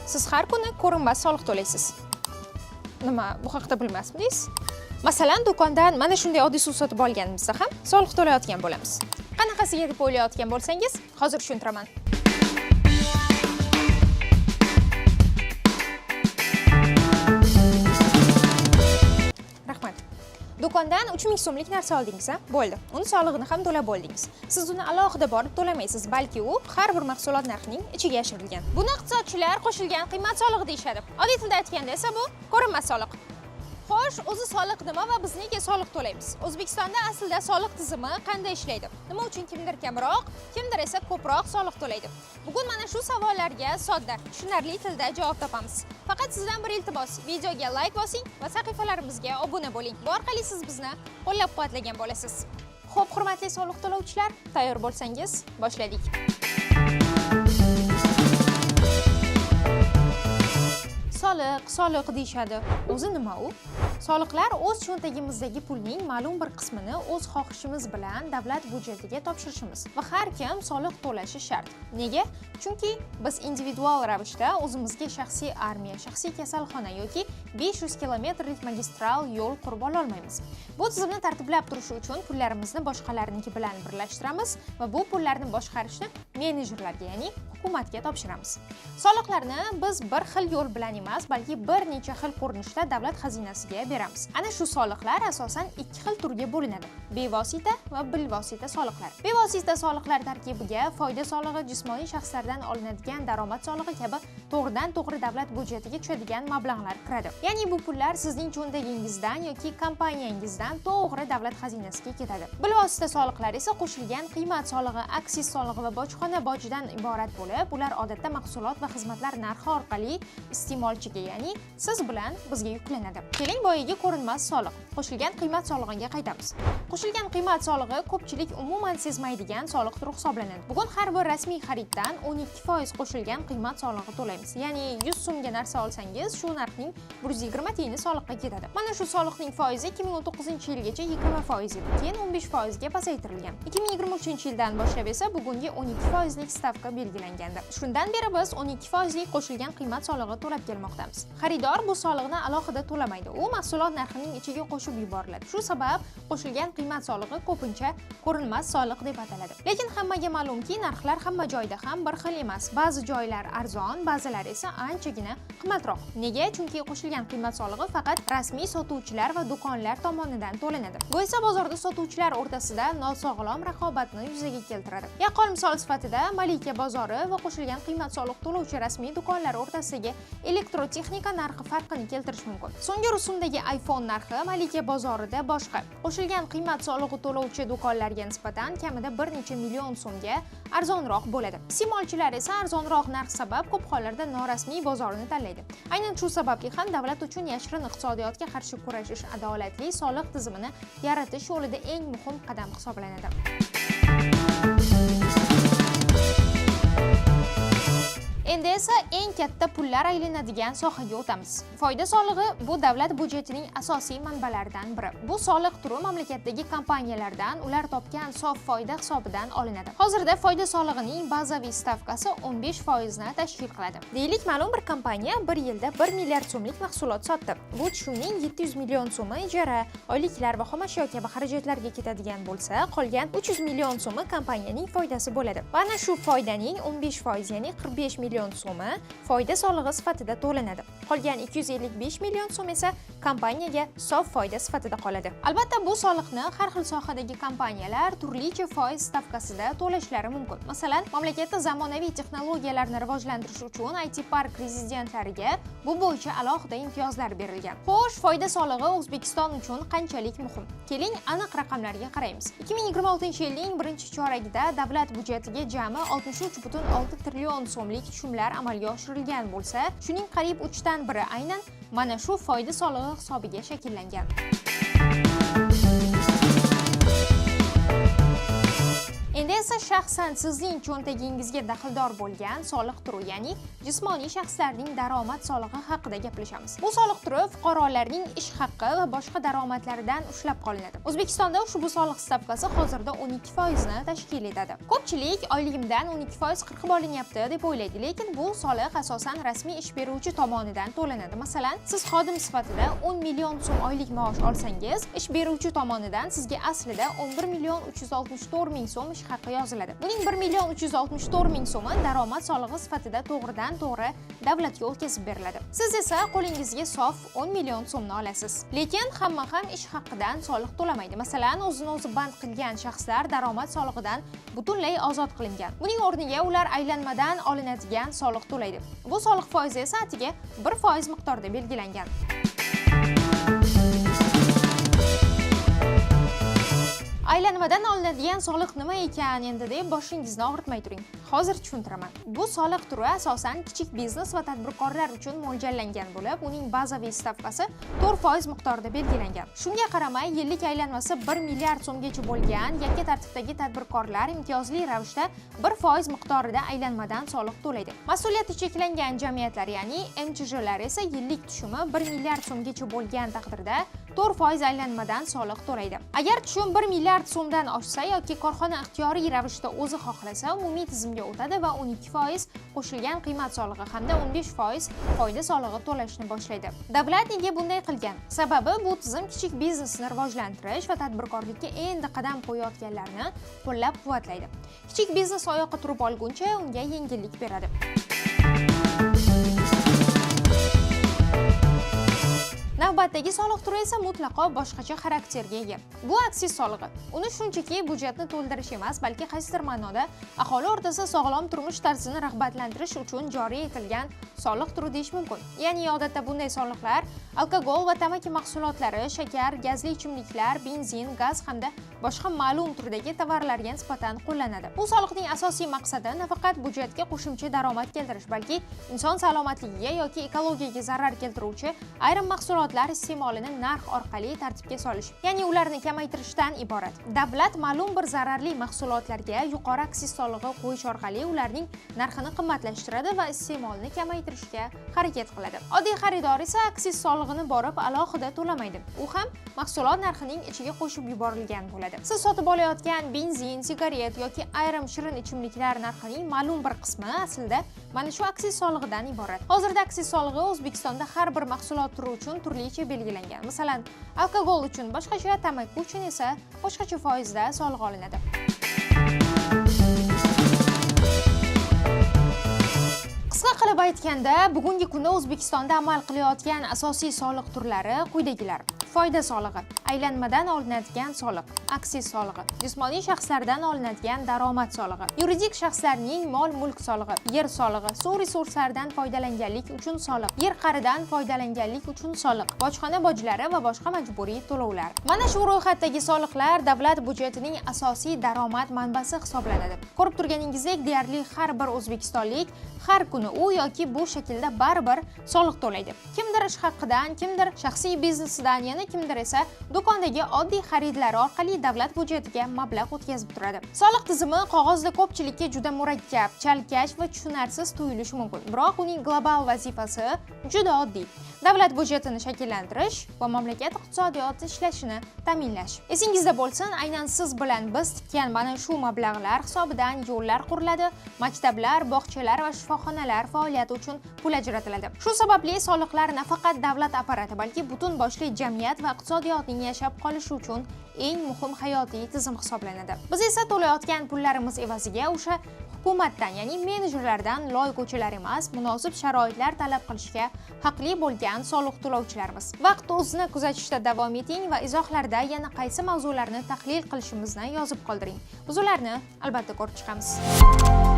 Siz har kuni ko'rinmas soliq to'laysiz. Nima, bu haqda bilmasmidingiz? Masalan, do'kondan mana shunday oddiy suv sotib olganimizda ham soliq to'layotgan bo'lamiz. Qanaqasiga deb o'ylayotgan bo'lsangiz, hozir tushuntiraman. Rahmat. Do'kondan 3000 so'mlik narsa oldingiz, bo'ldi. Uni solig'ini ham to'lab bo'ldingiz. Siz uni alohida borib to'lamaysiz, balki u har bir mahsulot narxining ichiga yashirilgan. Buni iqtisodchilar qo'shilgan qiymat solig'i deyshadi. Oddiy tilda aytganda esa bu ko'rinmas soliq. Xo'sh, o'zi soliq nima va biz nega soliq to'laymiz? O'zbekistonda aslida soliq tizimi qanday ishlaydi? Nima uchun kimdir kamroq, kimdir esa ko'proq soliq to'laydi? Bugun mana shu savollarga sodda, tushunarli tilda javob topamiz. Faqat sizdan bir iltimos, videoga like bosing va sahifalarimizga obuna bo'ling. Bu orqali siz bizni qo'llab-quvvatlagan bo'lasiz. Xo'p, hurmatli soliq to'lovchilar, tayyor bo'lsangiz, boshladik. Soliq deyshadi. O'zi nima u? Soliqlar o'z cho'ntagimizdagi pulning ma'lum bir qismini o'z xohishimiz bilan davlat budjetiga topshirishimiz va har kim soliq to'lashi shart. Nega? Chunki biz individual ravishda o'zimizga shaxsiy armiya, shaxsiy kasalxona yoki 500 kilometrlik magistral yo'l qurib ola olmaymiz. Bu tizimni tartiblab turish uchun pullarimizni boshqalarniki bilan birlashtiramiz va bu pullarni boshqarishni menejerlarga, ya'ni hukumatga topshiramiz. Soliqlarni biz bir xil yo'l bilan emas, balki bir necha xil ko'rinishda davlat xazinasiga beramiz. Ana shu soliqlar asosan ikki xil turga bo'linadi: bevosita va bilvosita soliqlar. Bevosita soliqlar tarkibiga foyda solig'i, jismoniy shaxslardan olinadigan daromad solig'i kabi to'g'ridan-to'g'ri davlat budjetiga tushadigan mablag'lar kiradi. Ya'ni bu pullar sizning cho'ntagingizdan yoki kompaniyangizdan to'g'ri davlat xazinasiga ketadi. Bilvosita soliqlar esa qo'shilgan qiymat solig'i, aksiz solig'i va bojxona bojidan iborat bo'lib, ular odatda mahsulot va xizmatlar narxi orqali iste'molchiga, ya'ni siz bilan bizga yuklanadi. Keling boyiga ko'rinmas soliq, qo'shilgan qiymat solig'iga qaytamiz. Qo'shilgan qiymat solig'i ko'pchilik umuman sezmaydigan soliq turi hisoblanadi. Bugun har bir rasmiy xariddan 12% qo'shilgan qiymat solig'i to'laymiz. Ya'ni 100 so'mga narsa olsangiz, shu narxning 120 tiyini soliqqa ketadi. Mana shu soliqning foizi 2030-yilgacha 20% edi, keyin 15% ga pasaytirilgan. 2023-yildan boshlab esa bugungi 12% stavka belgilangandi. Shundan beri biz 12% qo'shilgan qiymat solig'i to'lab kelmoqdamiz. Xaridor bu soliqni alohida to'lamaydi. U mahsulot narxining ichiga qo'shib yuboriladi. Shu sabab qo'shilgan qiymat solig'i ko'pincha ko'rinmas soliq deb ataladi. Lekin hammaga ma'lumki, narxlar hamma joyda ham bir xil emas. Ba'zi joylar arzon, ba'zilari esa anchagina qimmatroq. Nega? Chunki qo'shilgan qiymat solig'i faqat rasmiy sotuvchilar va do'konlar tomonidan to'lanadi. Bu esa bozorda sotuvchilar o'rtasida nosog'lom raqobatni yuzaga keltiradi. Yaqqol misol sifatida Malika bozori va qo'shilgan qiymat soliq to'lovchi rasmiy do'konlar o'rtasidagi elektrotexnika narxi farqini keltirish mumkin. So'nggi rusumdagi iPhone narxi Malika bozorida boshqa. Qo'shilgan qiymat solig'i to'lovchi do'konlarga nisbatan kamida bir necha million so'mga arzonroq bo'ladi. Iste'molchilar esa arzonroq narx sabab ko'p hollarda norasmiy bozorni tanlaydi. Aynan shu sababli ham davlat uchun yashirin iqtisodiyotga qarshi kurashish, adolatli soliq tizimini yaratish yo'lida eng muhim qadam hisoblanadi. Endi esa eng katta pullar aylanadigan sohaga o'tamiz. Foyda solig'i bu davlat budjetining asosiy manbalaridan biri. Bu soliq turi mamlakatdagi kompaniyalardan ular topgan sof foyda hisobidan olinadi. Hozirda foyda solig'ining bazaviy stavkasi 15% ni tashkil qiladi. Deylik, ma'lum bir kompaniya bir yilda 1 milliard so'mlik mahsulot sotdi. Bu tushumning 700 million so'mi ijara, oyliklar va xomashyo kabi xarajatlarga ketadigan bo'lsa, qolgan 300 million so'mi kompaniyaning foydasi bo'ladi. Mana shu foydaning 15%, ya'ni 45 million so'mi foyda solig'i sifatida to'lanadi. Qolgan 255 million so'm esa kompaniyaga sof foyda sifatida qoladi. Albatta, bu soliqni har xil sohadagi kompaniyalar turlicha foiz stavkasida to'lashlari mumkin. Masalan, mamlakatda zamonaviy texnologiyalarni rivojlantirish uchun IT park rezidentlariga bu bo'yicha alohida imtiyozlar berilgan. Xo'sh, foyda solig'i O'zbekiston uchun qanchalik muhim? Keling, aniq raqamlarga qaraymiz. 2026-yilning birinchi choragida davlat budjetiga jami 63,6 trillion so'mlik tushumlar amalga oshirilgan bo'lsa, shuning qariyb 3dan biri aynan mana shu foyda solig'i hisobiga shakllangan. Endi esa shaxsan sizning cho'ntagingizga daxldor bo'lgan soliq turi, ya'ni jismoniy shaxslarning daromad solig'i haqida gaplashamiz. Bu soliq turi fuqarolarning ish haqqi va boshqa daromadlaridan ushlab qolinadi. O'zbekistonda ushbu soliq stavkasi hozirda 12% ni tashkil etadi. Ko'pchilik oyligimdan 12% qirqib olinyapti deb o'ylaydi, lekin bu soliq asosan rasmiy ish beruvchi tomonidan to'lanadi. Masalan, siz xodim sifatida 10 million so'm oylik maosh olsangiz, ish beruvchi tomonidan sizga aslida 11 million 364 ming so'm ish haqqi yoziladi. Buning 1 million 364 ming so'mi daromad solig'i sifatida to'g'ridan-to'g'ri davlatga o'tkazib beriladi. Siz esa qo'lingizga sof 10 million so'mni olasiz. Lekin hamma ham ish haqqidan soliq to'lamaydi. Masalan, o'zini o'zi band qilgan shaxslar daromad solig'idan butunlay ozod qilingan. Buning o'rniga ular aylanmadan olinadigan soliq to'laydi. Bu soliq foizi esa atiga 1% miqdorda belgilangan. Aylanmadan olinadigan soliq nima ekan endi deb boshingizni og'ritmay turing. Hozir tushuntiraman. Bu soliq turi asosan kichik biznes va tadbirkorlar uchun mo'ljallangan bo'lib, uning bazaviy stavkasi 4% miqdorida belgilangan. Shunga qaramay, yillik aylanmasi 1 milliard so'mgacha bo'lgan yakka tartibdagi tadbirkorlar imtiyozli ravishda 1% miqdorida aylanmadan soliq to'laydi. Mas'uliyati cheklangan jamiyatlar, ya'ni MCJlar esa yillik tushumi 1 milliard so'mgacha bo'lgan taqdirda 4% aylanmadan soliq to'laydi. Agar tushum 1 milliard so'mdan oshsa yoki korxona ixtiyoriy ravishda o'zi xohlasa, umumiy tizimga o'tadi va 12% qo'shilgan qiymat solig'i hamda 15% foyda solig'i to'lashni boshlaydi. Davlat nega bunday qilgan? Sababi bu tizim kichik biznesni rivojlantirish va tadbirkorlikka endi qadam qo'yayotganlarni qo'llab-quvvatlaydi. Kichik biznes oyoqqa turib olguncha unga yengillik beradi. Navbatdagi soliq turi esa mutlaqo boshqacha xarakterga ega. Bu aksiz solig'i. Uni shunchaki budjetni to'ldirish emas, balki qaysidir ma'noda aholi o'rtasida sog'lom turmush tarzini rag'batlantirish uchun joriy etilgan soliq turi deyish mumkin. Ya'ni odatda bunday soliqlar alkogol va tamaki mahsulotlari, shakar, gazli ichimliklar, benzin, gaz hamda boshqa ma'lum turdagi tovarlarga nisbatan qo'llanadi. Bu soliqning asosiy maqsadi nafaqat budjetga qo'shimcha daromad keltirish, balki inson salomatligiga yoki ekologiyaga zarar keltiruvchi ayrim mahsulotlar iste'molini narx orqali tartibga solish, ya'ni ularni kamaytirishdan iborat. Davlat ma'lum bir zararli mahsulotlarga yuqori aksiz solig'i qo'yish orqali ularning narxini qimmatlashtiradi va iste'molni kamaytirishga harakat qiladi. Oddiy xaridor esa aksiz solig'ini borib alohida to'lamaydi. U ham mahsulot narxining ichiga qo'shib yuborilgan bo'ladi. Siz sotib olayotgan benzin, sigaret yoki ayrim shirin ichimliklar narxining ma'lum bir qismi aslida mana shu aksiz solig'idan iborat. Hozirda aksiz solig'i O'zbekistonda har bir mahsulot turi uchun turlicha belgilangan. Masalan, alkogol uchun boshqacha, tamaki uchun esa boshqacha foizda soliq olinadi. Qisqa qilib aytganda, bugungi kunda O'zbekistonda amal qilayotgan asosiy soliq turlari quyidagilar: foyda solig'i, aylanmadan olinadigan soliq, aksiz solig'i, jismoniy shaxslardan olinadigan daromad solig'i, yuridik shaxslarning mol-mulk solig'i, yer solig'i, suv resurslaridan foydalanganlik uchun soliq, yer qaridan foydalanganlik uchun soliq, bojxona bojlari va boshqa majburiy to'lovlar. Mana shu ro'yxatdagi soliqlar davlat budjetining asosiy daromad manbasi hisoblanadi. Ko'rib turganingizdek, deyarli har bir o'zbekistonlik har kuni u yoki bu shaklda baribir soliq to'laydi. Kimdir ish haqqidan, kimdir shaxsiy biznesidan, yana kimdir esa do'kondagi oddiy xaridlari orqali davlat budjetiga mablag' o'tkazib turadi. Soliq tizimi qog'ozda ko'pchilikka juda murakkab, chalkash va tushunarsiz tuyulishi mumkin, biroq uning global vazifasi juda oddiy: davlat budjetini shakllantirish va mamlakat iqtisodiyoti ishlashini ta'minlash. Esingizda bo'lsin, aynan siz bilan biz tikkan mana shu mablag'lar hisobidan yo'llar quriladi, maktablar, bog'chalar va shifoxonalar faoliyati uchun pul ajratiladi. Shu sababli soliqlar nafaqat davlat apparati, balki butun boshli jamiyat va iqtisodiyotning yashab qolishi uchun eng muhim hayotiy tizim hisoblanadi. Biz esa to'layotgan pullarimiz evaziga o'sha hukumatdan, ya'ni menejerlardan loy ko'chalar emas, munosib sharoitlar talab qilishga haqli bo'lgan soliq to'lovchilarmiz. Vaqt o'zini kuzatishda davom eting va izohlarda yana qaysi mavzularni tahlil qilishimizni yozib qoldiring. Biz ularni albatta ko'rib chiqamiz.